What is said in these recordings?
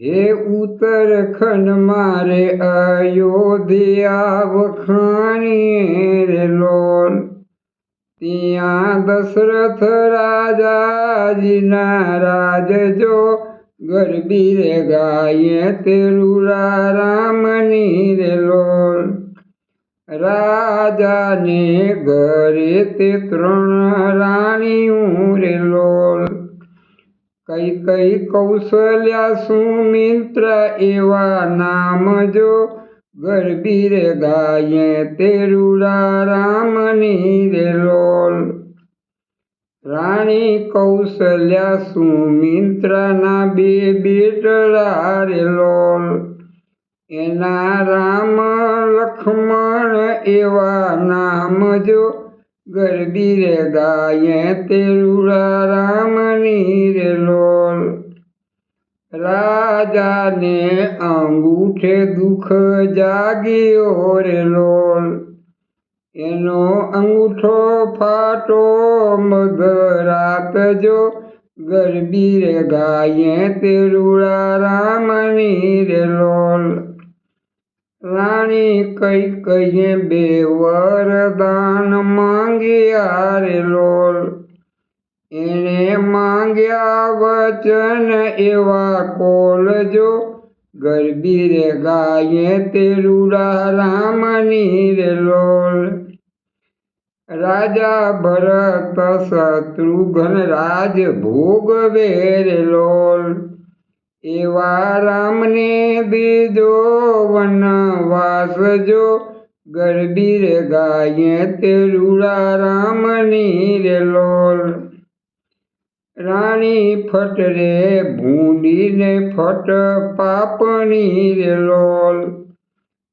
હે ઉત્તરખંડ મારે અયોધ્યા વખાણીએ રે લોલ, ત્યાં દશરથ રાજાજીના રાજ જો ગરબી રે ગાયે તે રૂડા રામની રે લોલ, રાજાને ઘરે તે 3 રાણીઓ રે લોલ, કઈ કઈ કૌશલ્યા સુમિત્રા એવા નામ જો ગરબી રે ગાયે તે રૂડા રામની રે લોલ, રાણી કૌશલ્યા સુમિત્રાના 2 બેટડા રે લોલ, એના રામ લક્ષ્મણ એવા નામ જો ગરબી રે ગાયે તે રૂડા રામની રે લોલ, રાજાને અંગૂઠે દુઃખ જાગ્યો રે લોલ, એનો અંગૂઠો ફાટો મધરાત જો ગરબી રે ગાયે તે રૂડા રામની રે લોલ, રાણી કઈ કઈએ 2 વરદાન માંગ્યા રે લોલ, એણે માંગ્યા વચન એવા કોલ જો ગરબી રે ગાયે તે રૂડા રામની રે લોલ, રાજા ભરત શત્રુઘ્ન રાજ ભોગવે રે લોલ, એવા રામને દીજો વનવાસ જો ગરબી રે ગાયે તે રૂડા રામની રે લોલ, રાણી ફટ રે ભૂંડીને ફટ પાપણી રે લોલ,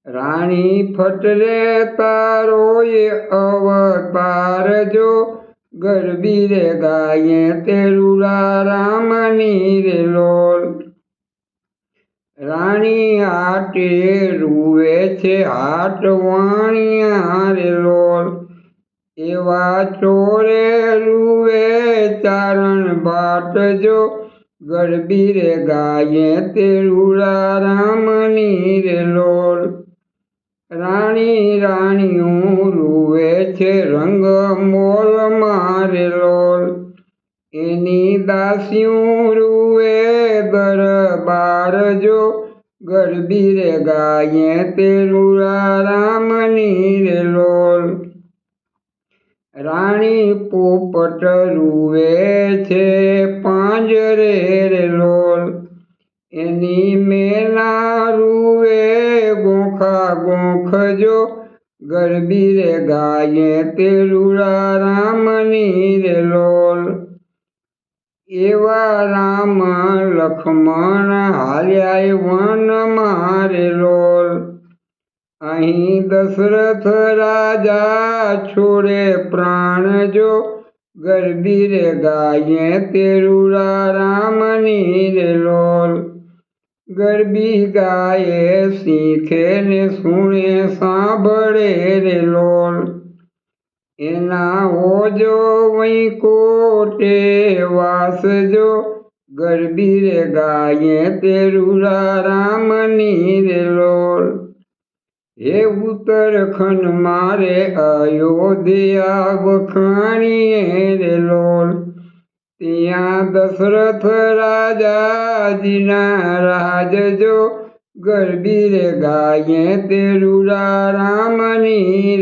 રાણી ફટ રે તારોએ અવતાર જો ગરબી રે ગાયે તે રૂડા રામની રે લોલ, રાણી આટે રૂવે છે હાટ વાણિયા રે લોલ, એવા ચોરે રૂવે ચારણ ભાટ જો ગરબી રે ગાયે તે રૂડા રામની રે લોલ, રાણી રાણીઓ રૂવે છે રંગ મોલમાં રે લોલ, એની દાસીઓ રૂવે દરબાર જો ગરબી રે ગાયે તે રૂડા રામની રે લોલ, રાણી પોપટ રૂવે છે પાંજરે રે લોલ, એની મેના રૂવે ગોખા ગોખ જો ગરબી રે ગાયે તે રૂડા રામની રે લોલ, એવા રામ લક્ષ્મણ હાલ્યા વનમાં રે લોલ, અહીં દશરથ રાજા છોડે પ્રાણ જો ગરબી રે ગાયે તે રૂડા રામની રે લોલ, ગરબી ગાયે શીખે ને સુણે સાંભળે રે લોલ, એના ઓજો વૈકુંઠે વાસ જો ગરબી રે ગાયે તે રૂડા રામની રે લોલ, હે ઉત્તરખંડ મારે અયોધ્યા વખાણીએ રે લોલ, ત્યાં દશરથ રાજાજીના રાજ જો ગરબી રે ગાયે તે રૂડા રામની